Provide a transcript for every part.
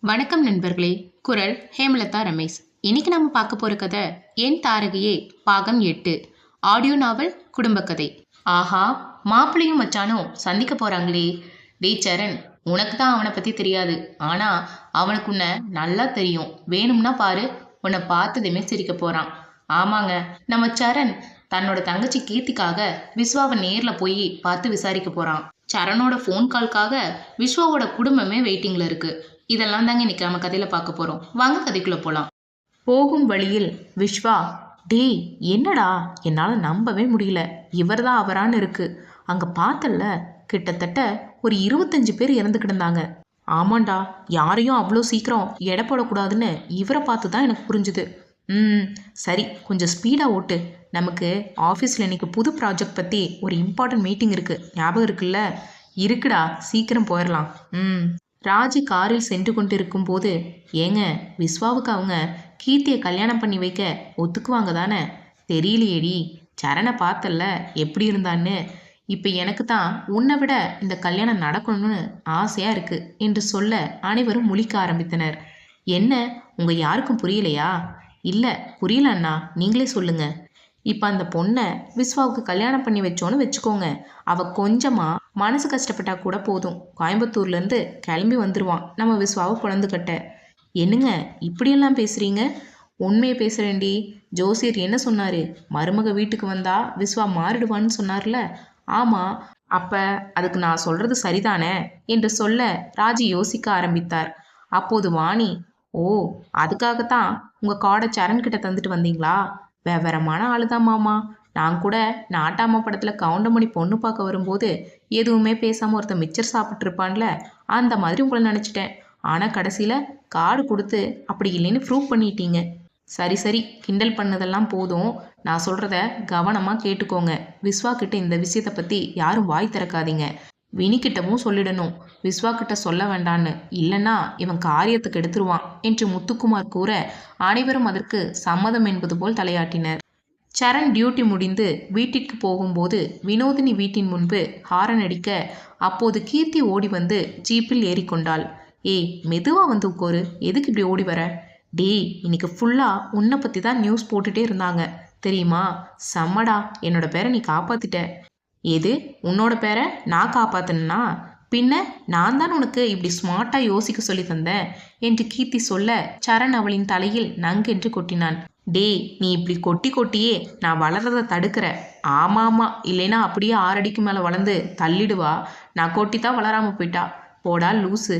வணக்கம் நண்பர்களே. குரல் ஹேமலதா ரமேஷ். இன்னைக்கு நம்ம பார்க்க போற கதை என் தாரகையே பாகம் 8. ஆடியோ நாவல் குடும்ப கதை. ஆஹா, மாப்பிள்ளையும் மச்சானும் சந்திக்க போறாங்களே. டேய் சரண், உனக்கு தான் அவனை பத்தி தெரியாது. ஆனா அவனுக்கு உன்னை நல்லா தெரியும். வேணும்னா பாரு, உன்னை பார்த்ததுமே சிரிக்க போறான். ஆமாங்க, நம்ம சரண் தன்னோட தங்கச்சி கீர்த்திக்காக விஸ்வாவை நேர்ல போய் பார்த்து விசாரிக்க போறான். சரணோட ஃபோன் கால்காக விஸ்வாவோட குடும்பமே வெயிட்டிங்ல இருக்கு. இதெல்லாம் தாங்க இன்னைக்கு நம்ம கதையில பார்க்க போறோம். வாங்க கதைக்குள்ள போலாம். போகும் வழியில் விஸ்வா, டேய் என்னடா, என்னால் நம்பவே முடியல, இவர் தான் அவரான்னு இருக்கு. அங்கே பார்த்தல, கிட்டத்தட்ட ஒரு 25 பேர் இறந்து கிடந்தாங்க. ஆமாண்டா, யாரையும் அவ்வளோ சீக்கிரம் எடை போடக்கூடாதுன்னு இவரை பார்த்து தான் எனக்கு புரிஞ்சுது. சரி, கொஞ்சம் ஸ்பீடாக ஓட்டு. நமக்கு ஆஃபீஸில் இன்னைக்கு புது ப்ராஜெக்ட் பற்றி ஒரு இம்பார்ட்டன்ட் மீட்டிங் இருக்குது, ஞாபகம் இருக்குல்ல? இருக்குடா, சீக்கிரம் போயிடலாம். ராஜி காரில் சென்று கொண்டிருக்கும் போது, ஏங்க, விஸ்வாவுக்கு அவங்க கீர்த்தியை கல்யாணம் பண்ணி வைக்க ஒத்துக்குவாங்க தானே? தெரியலையேடி, சரணை பார்த்தல்ல எப்படி இருந்தான்னு. இப்போ எனக்கு தான் உன்னை விட இந்த கல்யாணம் நடக்கணும்னு ஆசையாக இருக்குது என்று சொல்ல அனைவரும் முழிக்க ஆரம்பித்தனர். என்ன, உங்கள் யாருக்கும் புரியலையா? இல்லை புரியல அண்ணா, நீங்களே சொல்லுங்க. இப்போ அந்த பொண்ணை விஸ்வாவுக்கு கல்யாணம் பண்ணி வச்சோன்னு வச்சுக்கோங்க. அவள் கொஞ்சமாக மனசு கஷ்டப்பட்டா கூட போதும், கோயம்புத்தூர்லேருந்து கிளம்பி வந்துடுவான் நம்ம விஸ்வாவை குழந்துக்கட்ட. என்னங்க இப்படியெல்லாம் பேசுகிறீங்க? உண்மையை பேசுகிறேன்டி. ஜோசியர் என்ன சொன்னார்? மருமக வீட்டுக்கு வந்தா விஸ்வா மாறிடுவான்னு சொன்னார்ல. ஆமாம், அப்போ அதுக்கு நான் சொல்கிறது சரிதானே என்று சொல்ல ராஜி யோசிக்க ஆரம்பித்தார். அப்போது வாணி, ஓ, அதுக்காகத்தான் உங்கள் காடை சரண் கிட்ட தந்துட்டு வந்தீங்களா? விவரமான ஆளுதான் மாமா. நான் கூட நாட்டாம படத்தில் கவுண்டமணி பொண்ணு பார்க்க வரும்போது எதுவுமே பேசாமல் ஒருத்தன் மிச்சர் சாப்பிட்ருப்பான்ல, அந்த மாதிரி உங்களை நினச்சிட்டேன். ஆனால் கடைசியில் கார்டு கொடுத்து அப்படி இல்லைன்னு ப்ரூவ் பண்ணிட்டீங்க. சரி சரி, கிண்டல் பண்ணதெல்லாம் போதும். நான் சொல்கிறத கவனமாக கேட்டுக்கோங்க. விஸ்வா கிட்ட இந்த விஷயத்தை பற்றி யாரும் வாய் திறக்காதீங்க. வினிக்கிட்டவும் சொல்லிடணும், விஸ்வா கிட்ட சொல்ல வேண்டான்னு, இல்லைன்னா இவன் காரியத்துக்கு எடுத்துருவான் என்று முத்துக்குமார் கூற அனைவரும் அதற்கு சம்மதம் என்பது போல் தலையாட்டினர். சரண் டியூட்டி முடிந்து வீட்டிற்கு போகும்போது வினோதினி வீட்டின் முன்பு ஹாரன் அடிக்க, அப்போது கீர்த்தி ஓடி வந்து ஜீப்பில் ஏறிக்கொண்டாள். ஏய், மெதுவா வந்து உட்காரு, எதுக்கு இப்படி ஓடி வர? டேய், இன்னைக்கு ஃபுல்லா உன்னை பற்றி தான் நியூஸ் போட்டுட்டே இருந்தாங்க தெரியுமா? செம்மடா, என்னோட பேரை நீ காப்பாத்திட்ட. எது, உன்னோட பேரை நான் காப்பாத்தனா? பின்ன நான் தான் உனக்கு இப்படி ஸ்மார்ட்டாக யோசிக்க சொல்லி தந்தேன் என்று கீர்த்தி சொல்ல சரண் அவளின் தலையில் நங்கென்று கொட்டினான். டேய், நீ இப்படி கொட்டி கொட்டியே நான் வளர்றதை தடுக்கிற. ஆமாமா, இல்லைன்னா அப்படியே 6 அடிக்கு மேலே வளர்ந்து தள்ளிடுவா. நான் கொட்டி தான் வளராமல் போயிட்டா. போடா லூசு.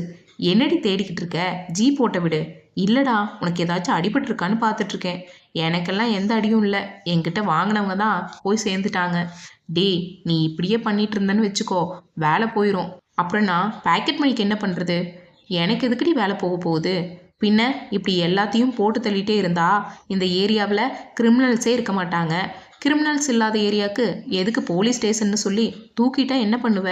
என்னடி தேடிக்கிட்டு இருக்க? ஜீ போட்ட விடு. இல்லைடா, உனக்கு ஏதாச்சும் அடிபட்டுருக்கான்னு பார்த்துட்ருக்கேன். எனக்கெல்லாம் எந்த அடியும் இல்லை, என்கிட்ட வாங்கினவங்க தான் போய் சேர்ந்துட்டாங்க. டேய், நீ இப்படியே பண்ணிட்டு இருந்தேன்னு வச்சுக்கோ, வேலை போயிடும். அப்புறம் நான் பேக்கெட் மணிக்கு என்ன பண்ணுறது? எனக்கு எதுக்கடி வேலை போக போகுது? பின்ன இப்படி எல்லாத்தையும் போட்டு தள்ளிட்டே இருந்தா இந்த ஏரியாவில் கிரிமினல்ஸே இருக்க மாட்டாங்க. கிரிமினல்ஸ் இல்லாத ஏரியாவுக்கு எதுக்கு போலீஸ் ஸ்டேஷன்னு சொல்லி தூக்கிட்டா என்ன பண்ணுவ?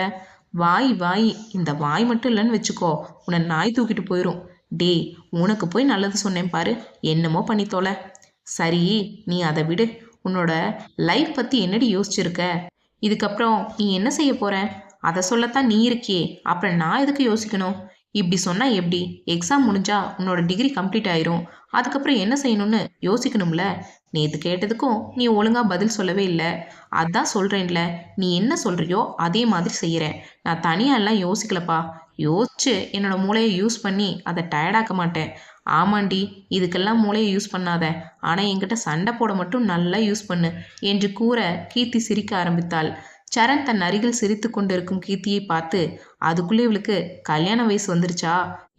வாய் வாய், இந்த வாய் மட்டும் இல்லைன்னு வச்சுக்கோ, உன்னை நாய் தூக்கிட்டு போயிடும். டேய், உனக்கு போய் நல்லது சொன்னேன் பாரு, என்னமோ பண்ணி தொலை. சரி, நீ அதை விடு. உன்னோட லைஃப் பற்றி என்னடி யோசிச்சிருக்க? இதுக்கப்புறம் நீ என்ன செய்ய போற? அதை சொல்லத்தான் நீ இருக்கியே, அப்புறம் நான் எதுக்கு யோசிக்கணும்? இப்படி சொன்னால் எப்படி? எக்ஸாம் முடிஞ்சா உன்னோட டிகிரி கம்ப்ளீட் ஆயிரும். அதுக்கப்புறம் என்ன செய்யணும்னு யோசிக்கணும்ல. நேற்று கேட்டதுக்கும் நீ ஒழுங்காக பதில் சொல்லவே இல்லை. அதான் சொல்கிறேன்ல, நீ என்ன சொல்கிறியோ அதே மாதிரி செய்கிறேன். நான் தனியாலாம் யோசிக்கலப்பா. யோசிச்சு என்னோட மூளையை யூஸ் பண்ணி அதை டயர்டாக்க மாட்டேன். ஆமாண்டி, இதுக்கெல்லாம் மூளையை யூஸ் பண்ணாத, ஆனால் என்கிட்ட சண்டை போட மட்டும் நல்லா யூஸ் பண்ணு என்று கூற கீர்த்தி சிரிக்க ஆரம்பித்தாள். சரண் தன் அருகில் சிரித்து கொண்டிருக்கும் கீர்த்தியை பார்த்து, அதுக்குள்ளே இவளுக்கு கல்யாண வயசு வந்துருச்சா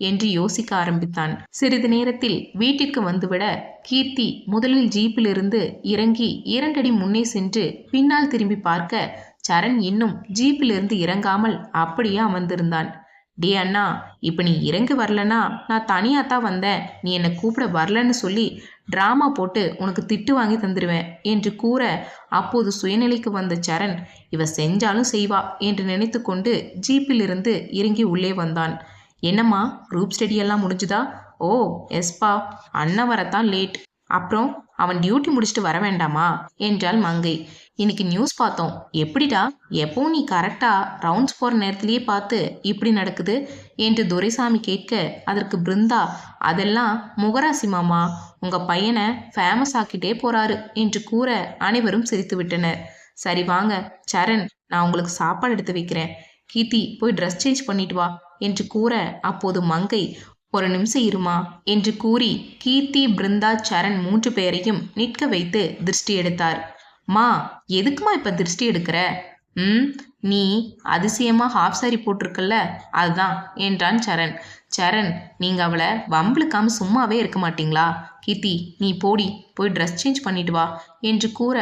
என்று யோசிக்க ஆரம்பித்தான். சிறிது நேரத்தில் வீட்டிற்கு வந்துவிட கீர்த்தி முதலில் ஜீப்பிலிருந்து இறங்கி 2 அடி முன்னே சென்று பின்னால் திரும்பி பார்க்க சரண் இன்னும் ஜீப்பிலிருந்து இறங்காமல் அப்படியே அமர்ந்திருந்தான். டே அண்ணா, இப்போ நீ இறங்கி வரலன்னா நான் தனியாக தான் வந்தேன், நீ என்னை கூப்பிட வரலன்னு சொல்லி ட்ராமா போட்டு உனக்கு திட்டு வாங்கி தந்துடுவேன் என்று கூற, அப்போது சுயநிலைக்கு வந்த சரண், இவ செஞ்சாலும் செய்வா என்று நினைத்து கொண்டு ஜீப்பிலிருந்து இறங்கி உள்ளே வந்தான். என்னம்மா, குரூப் ஸ்டடி எல்லாம் முடிஞ்சுதா? ஓ எஸ்பா, அண்ணன் வரத்தான் லேட். அப்புறம் அவன் டியூட்டி முடிச்சுட்டு வர வேண்டாமா என்றாள் மங்கை. இன்னைக்கு நியூஸ் பார்த்தோம். எப்படிடா, எப்பவும் நீ கரெக்டா ரவுண்ட்ஸ் போற நேரத்திலேயே பார்த்து இப்படி நடக்குது என்று துரைசாமி கேட்க, அதற்கு பிருந்தா, அதெல்லாம் முகராசி மாமா, உங்க பையனை ஃபேமஸ் ஆக்கிட்டே போறாரு என்று கூற அனைவரும் சிரித்து விட்டனர். சரி வாங்க சரண், நான் உங்களுக்கு சாப்பாடு எடுத்து வைக்கிறேன். கீர்த்தி போய் ட்ரெஸ் சேஞ்ச் பண்ணிட்டு வா என்று கூற, அப்போது மங்கை, ஒரு நிமிஷம் இருமா என்று கூறி கீர்த்தி, பிருந்தா, சரண் 3 பேரையும் நிற்க வைத்து திருஷ்டி எடுத்தார். மா, எதுக்குமா இப்ப திருஷ்டி எடுக்கிற? நீ அதிசயமா ஹாஃப் சாரி போட்டிருக்கல்ல, அதுதான் என்றான் சரண். சரண், நீங்க அவளை வம்பிழுக்காம சும்மாவே இருக்க மாட்டீங்களா? கீர்த்தி, நீ போடி, போய் ட்ரெஸ் சேஞ்ச் பண்ணிட்டு வா என்று கூற,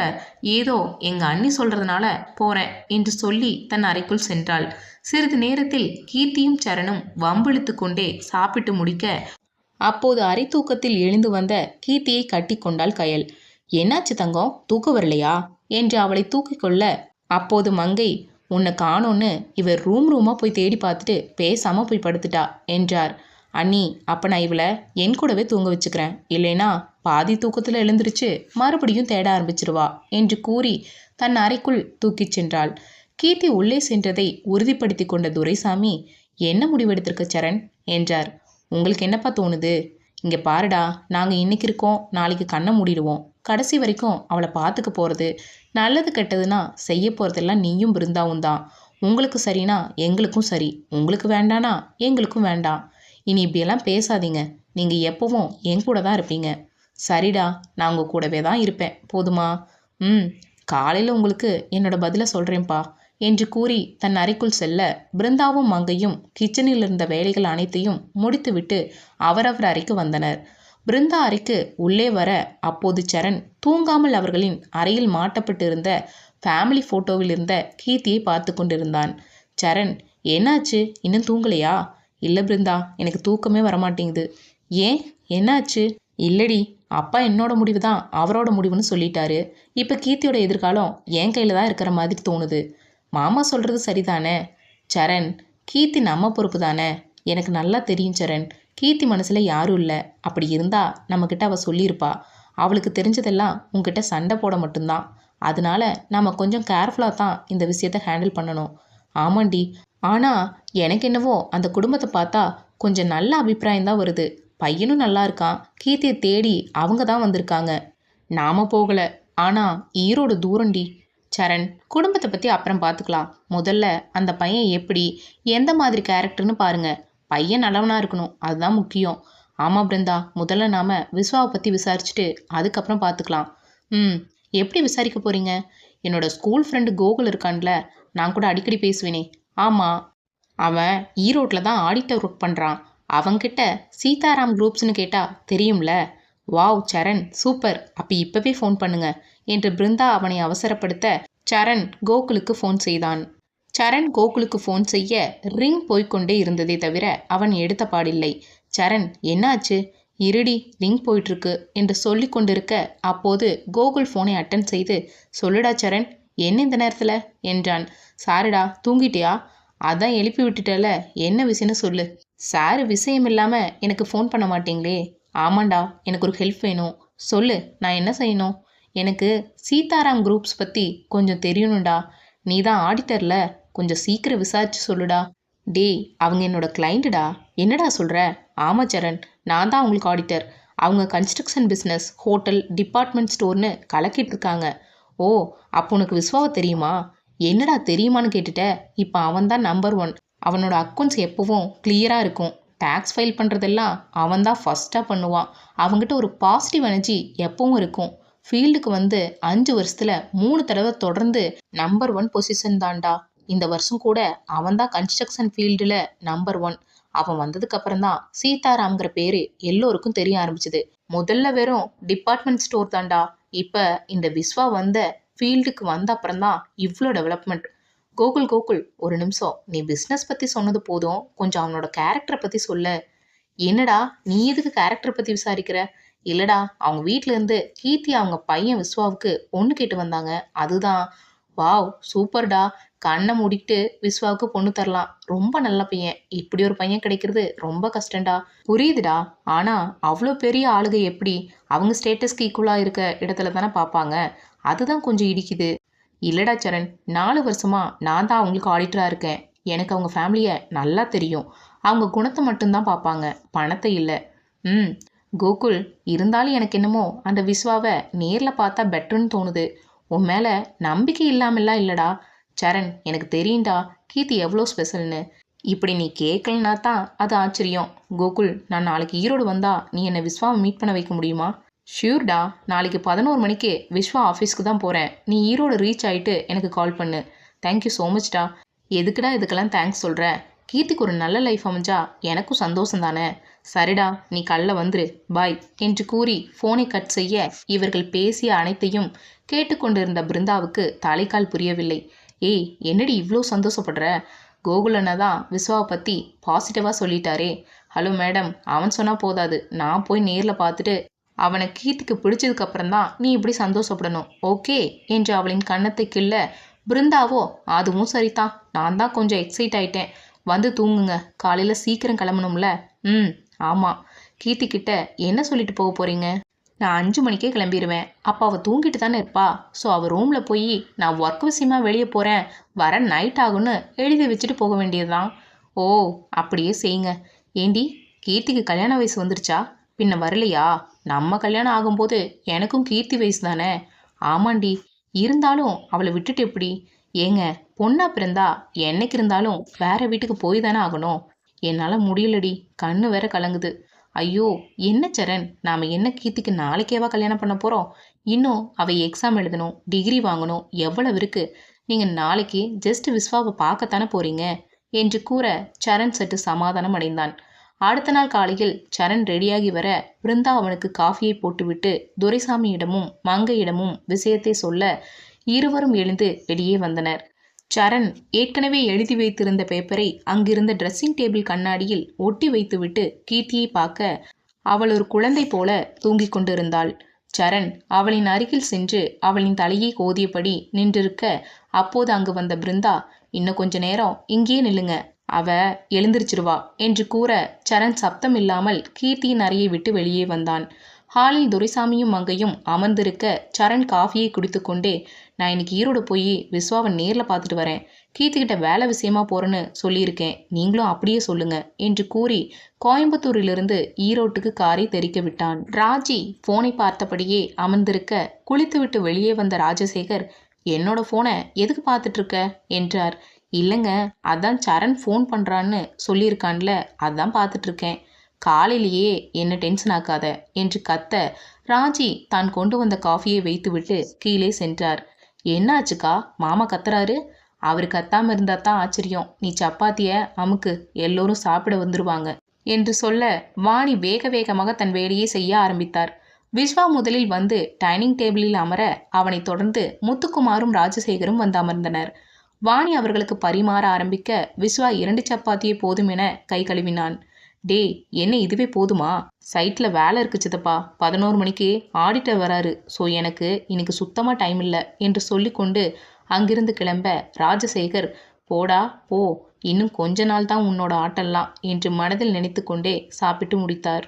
ஏதோ எங்க அண்ணி சொல்றதுனால போறேன் என்று சொல்லி தன் அறைக்குள் சென்றாள். சிறிது நேரத்தில் கீர்த்தியும் சரணும் வம்பிழுத்து கொண்டே சாப்பிட்டு முடிக்க, அப்போது அரை தூக்கத்தில் எழுந்து வந்த கீர்த்தியை கட்டி கொண்டாள் கயல். என்னாச்சு தங்கம், தூக்கம் வரலையா என்று அவளை தூக்கிக் கொள்ள, அப்போது மங்கை, உன்னை காணோன்னு இவர் ரூமா போய் தேடி பார்த்துட்டு பேசாம போய் படுத்துட்டா என்றார். அண்ணி, அப்ப நான் இவளை என் கூடவே தூங்க வச்சுக்கிறேன், இல்லைனா பாதி தூக்கத்துல எழுந்திருச்சு மறுபடியும் தேட ஆரம்பிச்சிருவா என்று கூறி தன் அறைக்குள் தூக்கிச் சென்றாள். கீர்த்தி உள்ளே சென்றதை உறுதிப்படுத்தி கொண்ட துரைசாமி, என்ன முடிவெடுத்திருக்க சரண் என்றார். உங்களுக்கு என்னப்பா தோணுது? இங்கே பாருடா, நாங்கள் இன்னைக்கு இருக்கோம், நாளைக்கு கண்ணை மூடிடுவோம். கடைசி வரைக்கும் அவளை பார்த்துக்க போகிறது, நல்லது கெட்டதுன்னா செய்ய போகிறதெல்லாம் நீயும் பிருந்தாவும் தான். உங்களுக்கு சரினா எங்களுக்கும் சரி, உங்களுக்கு வேண்டானா எங்களுக்கும் வேண்டாம். இனி இப்படியெல்லாம் பேசாதீங்க, நீங்கள் எப்பவும் என் கூட தான் இருப்பீங்க. சரிடா, நான் உங்கள் கூடவே தான் இருப்பேன், போதுமா? காலையில் உங்களுக்கு என்னோட பதிலை சொல்கிறேன்ப்பா என்று கூறி தன் அறைக்குள் செல்ல, பிருந்தாவும் மங்கையும் கிச்சனில் இருந்த வேலைகள் அனைத்தையும் முடித்துவிட்டு அவரவர் அறைக்கு வந்தனர். பிருந்தா அறைக்கு உள்ளே வர, அப்போது சரண் தூங்காமல் அவர்களின் அறையில் மாட்டப்பட்டிருந்த ஃபேமிலி ஃபோட்டோவில் இருந்த கீர்த்தியை பார்த்து கொண்டிருந்தான். சரண், என்னாச்சு, இன்னும் தூங்கலையா? இல்லை பிருந்தா, எனக்கு தூக்கமே வரமாட்டேங்குது. ஏன், என்னாச்சு? இல்லடி, அப்பா என்னோட முடிவு தான் அவரோட முடிவுன்னு சொல்லிட்டாரு. இப்போ கீர்த்தியோட எதிர்காலம் என் கையில் தான் இருக்கிற மாதிரி தோணுது. மாமா சொல்கிறது சரிதானே? சரண், கீர்த்தி நம்ம பொறுப்பு தானே? எனக்கு நல்லா தெரியும் சரண், கீர்த்தி மனசில் யாரும் இல்லை. அப்படி இருந்தால் நம்மக்கிட்ட அவள் சொல்லியிருப்பா. அவளுக்கு தெரிஞ்சதெல்லாம் உங்ககிட்ட சண்டை போட மட்டும்தான். அதனால நம்ம கொஞ்சம் கேர்ஃபுல்லாக தான் இந்த விஷயத்தை ஹேண்டில் பண்ணணும். ஆமாண்டி, ஆனால் எனக்கு என்னவோ அந்த குடும்பத்தை பார்த்தா கொஞ்சம் நல்ல அபிப்பிராயம் தான் வருது. பையனும் நல்லா இருக்கான், கீர்த்தியை தேடி அவங்க தான் வந்திருக்காங்க. நாம் போகலை, ஆனால் ஈரோடு தூரண்டி. சரண், குடும்பத்தை பற்றி அப்புறம் பார்த்துக்கலாம். முதல்ல அந்த பையன் எப்படி, எந்த மாதிரி கேரக்டர்னு பாருங்க. பையன் நல்லவனாக இருக்கணும், அதுதான் முக்கியம். ஆமாம் பிருந்தா, முதல்ல நாம் விஸ்வாவை பற்றி விசாரிச்சுட்டு அதுக்கப்புறம் பார்த்துக்கலாம். எப்படி விசாரிக்க போகிறீங்க? என்னோட ஸ்கூல் ஃப்ரெண்டு கோகுல் இருக்கான்ல, நான் கூட அடிக்கடி பேசுவேனே. ஆமாம், அவன் ஈரோட்டில் தான் ஆடிட்டர் ஒர்க் பண்ணுறான். அவங்கிட்ட சீதாராம் குரூப்ஸ்னு கேட்டால் தெரியும்ல. வாவ் சரண், சூப்பர், அப்போ இப்போவே ஃபோன் பண்ணுங்க என்று பிருந்தா அவனை அவசரப்படுத்த, சரண் கோகுலுக்கு ஃபோன் செய்தான். சரண் கோகுலுக்கு ஃபோன் செய்ய ரிங் போய்கொண்டே இருந்ததே தவிர அவன் எடுத்த பாடில்லை. சரண், என்னாச்சு? இருடி, ரிங் போயிட்டுருக்கு என்று சொல்லி கொண்டிருக்க, அப்போது கோகுல் ஃபோனை அட்டன் செய்து, சொல்லுடா சரண், என்ன இந்த நேரத்தில் என்றான். சாருடா, தூங்கிட்டியா? அதான் எழுப்பி விட்டுட்டல, என்ன விஷயம்னு சொல்லு. சாரு விஷயம் இல்லாமல் எனக்கு ஃபோன் பண்ண மாட்டீங்களே. ஆமாண்டா, எனக்கு ஒரு ஹெல்ப் வேணும், சொல்லு, நான் என்ன செய்யணும்? எனக்கு சீதாராம் குரூப்ஸ் பற்றி கொஞ்சம் தெரியணும்டா. நீ தான் ஆடிட்டரில், கொஞ்சம் சீக்கிரம் விசாரிச்சு சொல்லுடா. டேய், அவங்க என்னோட கிளைண்ட்டுடா. என்னடா சொல்கிற? ஆமாம் சரண், நான் தான் அவங்களுக்கு ஆடிட்டர். அவங்க கன்ஸ்ட்ரக்ஷன் பிஸ்னஸ், ஹோட்டல், டிபார்ட்மெண்ட் ஸ்டோர்னு கலக்கிட்டு இருக்காங்க. ஓ, அப்போ உனக்கு விஸ்வாவை தெரியுமா? என்னடா தெரியுமான்னு கேட்டுட்ட. இப்போ அவன் தான் நம்பர் 1. அவனோட அக்கௌண்ட்ஸ் எப்பவும் கிளியராக இருக்கும். டேக்ஸ் ஃபைல் பண்ணுறதெல்லாம் அவன் தான் ஃபஸ்ட்டாக பண்ணுவான். அவங்ககிட்ட ஒரு பாசிட்டிவ் எனர்ஜி எப்பவும் இருக்கும். ஃபீல்டுக்கு வந்து 5 வருஷத்தில் 3 தடவை தொடர்ந்து நம்பர் 1 பொசிஷன் தான்டா. இந்த வருஷம் கூட அவன் தான் கன்ஸ்ட்ரக்ஷன் ஃபீல்டில் நம்பர் 1. அவன் வந்ததுக்கு அப்புறம் தான் சீதாராம்ங்கிற பேர் எல்லோருக்கும் தெரிய ஆரம்பிச்சுது. முதல்ல வெறும் டிபார்ட்மெண்ட் ஸ்டோர் தான்டா. இப்போ இந்த விஸ்வா வந்த ஃபீல்டுக்கு வந்த அப்புறம் தான் இவ்வளோ டெவலப்மெண்ட். கோகுல், ஒரு நிமிஷம், நீ பிஸ்னஸ் பற்றி சொன்னது போதும், கொஞ்சம் அவனோட கேரக்டரை பற்றி சொல்ல. என்னடா, நீ எதுக்கு கேரக்டர் பற்றி விசாரிக்கிற? இல்லைடா, அவங்க வீட்டிலேருந்து கீர்த்தி அவங்க பையன் விஸ்வாவுக்கு பொண்ணு கேட்டு வந்தாங்க, அதுதான். வாவ் சூப்பர்டா, கண்ணை மூடிட்டு விஸ்வாவுக்கு பொண்ணு தரலாம். ரொம்ப நல்ல பையன். இப்படி ஒரு பையன் கிடைக்கிறது ரொம்ப கஷ்டம்டா. புரியுதுடா. ஆனா அவ்வளோ பெரிய ஆளுக எப்படி அவங்க ஸ்டேட்டஸ்க்கு ஈக்குவலா இருக்க இடத்துல தானே பார்ப்பாங்க. அதுதான் கொஞ்சம் இடிக்குது. இல்லடா சரண், 4 வருஷமா நான் தான் அவங்களுக்கு ஆடிட்டரா இருக்கேன். எனக்கு அவங்க ஃபேமிலியை நல்லா தெரியும். அவங்க குணத்தை மட்டும்தான் பார்ப்பாங்க, பணத்தை இல்லை. ம். கோகுல், இருந்தாலும் எனக்கு என்னமோ அந்த விஸ்வாவை நேரில் பார்த்தா பெட்டர்னு தோணுது. உன் மேலே நம்பிக்கை இல்லாமல்லாம் இல்லைடா. சரண், எனக்கு தெரியும்டா கீர்த்தி எவ்வளோ ஸ்பெஷல்னு. இப்படி நீ கேட்கலனா தான் அது ஆச்சரியம். கோகுல், நான் நாளைக்கு ஈரோடு வந்தா நீ என்னை விஸ்வாவை மீட் பண்ண வைக்க முடியுமா? ஷியூர்டா. நாளைக்கு 11 மணிக்கு விஸ்வா ஆஃபீஸ்க்கு தான் போகிறேன். நீ ஈரோடு ரீச் ஆகிட்டு எனக்கு கால் பண்ணு. தேங்க்யூ ஸோ மச்டா. எதுக்குடா இதுக்கெல்லாம் தேங்க்ஸ் சொல்கிற? கீர்த்திக்கு ஒரு நல்ல லைஃப் அமைஞ்சா எனக்கும் சந்தோஷம் தானே. சரிடா, நீ கல்ல வந்துரு, பாய் என்று கூறி ஃபோனை கட் செய்ய இவர்கள் பேசிய அனைத்தையும் கேட்டுக்கொண்டிருந்த பிருந்தாவுக்கு தலைக்கால் புரியவில்லை. ஏய், என்னடி இவ்வளோ சந்தோஷப்படுற? கோகுலனை தான் விஸ்வாவை பற்றி பாசிட்டிவாக சொல்லிட்டாரே. ஹலோ மேடம், அவன் சொன்னால் போதாது, நான் போய் நேரில் பார்த்துட்டு அவனை கீர்த்திக்கு பிடிச்சதுக்கு அப்புறம்தான் நீ இப்படி சந்தோஷப்படணும், ஓகே என்று அவளின் கன்னத்தை கிள்ள பிருந்தாவோ அதுவும் சரிதான், நான் தான் கொஞ்சம் எக்ஸைட் ஆயிட்டேன். வந்து தூங்குங்க, காலையில் சீக்கிரம் கிளம்பணும்ல. ம் ஆமாம். கீர்த்தி கிட்ட என்ன சொல்லிட்டு போக போகிறீங்க? நான் 5 மணிக்கே கிளம்பிடுவேன். அப்போ அவள் தூங்கிட்டு தானே இருப்பா. ஸோ அவள் ரூமில் போய் நான் ஒர்க் விஷயமா வெளியே போகிறேன், வர நைட் ஆகும்னு எழுதி வச்சுட்டு போக வேண்டியதுதான். ஓ, அப்படியே செய்யுங்க. ஏண்டி, கீர்த்திக்கு கல்யாண வயசு வந்துருச்சா? பின்ன வரலையா? நம்ம கல்யாணம் ஆகும்போது எனக்கும் கீர்த்தி வயசு தானே. ஆமாண்டி, இருந்தாலும் அவளை விட்டுட்டு எப்படி? ஏங்க, பொண்ணா பிறந்தா என்னைக்கு இருந்தாலும் வேற வீட்டுக்கு போய் தானே ஆகணும். என்னால் முடியலடி, கண்ணு வேற கலங்குது. ஐயோ, என்ன சரண், நாம் என்ன கீர்த்திக்கு நாளைக்கேவா கல்யாணம் பண்ண போகிறோம்? இன்னும் அவள் எக்ஸாம் எழுதணும், டிகிரி வாங்கணும், எவ்வளவு இருக்கு. நீங்கள் நாளைக்கு ஜஸ்ட் விஸ்வாவை பார்க்கத்தானே போகிறீங்க என்று கூற சரண் சற்று சமாதானம் அடைந்தான். அடுத்த நாள் காலையில் சரண் ரெடியாகி வர பிருந்தா அவனுக்கு காஃபியை போட்டுவிட்டு துரைசாமியிடமும் மங்கையிடமும் விஷயத்தை சொல்ல இருவரும் எழுந்து வெளியே வந்தனர். சரண் ஏற்கனவே எழுதி வைத்திருந்த பேப்பரை அங்கிருந்த ட்ரெஸ்ஸிங் டேபிள் கண்ணாடியில் ஒட்டி வைத்துவிட்டு கீர்த்தியை பார்க்க அவள் ஒரு குழந்தை போல தூங்கிக் கொண்டிருந்தாள். சரண் அவளின் அருகில் சென்று அவளின் தலையை கோதியபடி நின்றிருக்க அப்போது அங்கு வந்த பிருந்தா, இன்னும் கொஞ்ச நேரம் இங்கே நில்லுங்க, அவ எழுந்திருச்சிருவா என்று கூற சரண் சப்தம் இல்லாமல் கீர்த்தியின் அறையை விட்டு வெளியே வந்தான். ஹாலில் துரைசாமியும் மங்கையும் அமர்ந்திருக்க சரண் காஃபியை குடித்து கொண்டே, நான் இன்னைக்கு ஈரோடு போய் விஸ்வாவை நேரில் பார்த்துட்டு வரேன், கீர்த்திக்கிட்ட வேலை விஷயமா போகிறேன்னு சொல்லியிருக்கேன், நீங்களும் அப்படியே சொல்லுங்க என்று கூறி கோயம்புத்தூரிலிருந்து ஈரோட்டுக்கு காரை தெரிக்க விட்டான். ராஜி ஃபோனை பார்த்தபடியே அமர்ந்திருக்க குளித்துவிட்டு வெளியே வந்த ராஜசேகர், என்னோட ஃபோனை எதுக்கு பார்த்துட்டு இருக்க என்றார். இல்லைங்க, அதான் சரண் ஃபோன் பண்ணுறான்னு சொல்லியிருக்கான்ல, அதான் பார்த்துட்ருக்கேன். காலையிலேயே என்ன டென்ஷன் ஆக்காத என்று கத்த ராஜி தான் கொண்டு வந்த காஃபியை வைத்துவிட்டு கீழே சென்றார். என்னாச்சுக்கா, மாமா கத்துறாரு? அவர் கத்தாமல் இருந்தால் தான் ஆச்சரியம். நீ சப்பாத்தியை அமுக்கு, எல்லோரும் சாப்பிட வந்துருவாங்க என்று சொல்ல வாணி வேக வேகமாக தன் வேலையை செய்ய ஆரம்பித்தார். விஸ்வா முதலில் வந்து டைனிங் டேபிளில் அமர அவனை தொடர்ந்து முத்துக்குமாரும் ராஜசேகரும் வந்து அமர்ந்தனர். வாணி அவர்களுக்கு பரிமாற ஆரம்பிக்க விஸ்வா 2 சப்பாத்தியே போதும் என கை கழுவினான். டே, என்ன இதுவே போதுமா? சைட்டில் வேலை இருக்கு சித்தப்பா, 11 மணிக்கு ஆடிட்டர் வராரு, ஸோ எனக்கு இன்னைக்கு சுத்தமாக டைம் இல்லை என்று சொல்லிக்கொண்டு அங்கிருந்து கிளம்ப ராஜசேகர், போடா போ, இன்னும் கொஞ்ச நாள் தான் உன்னோட ஆட்டெல்லாம் என்று மனதில் நினைத்து கொண்டே சாப்பிட்டு முடித்தார்.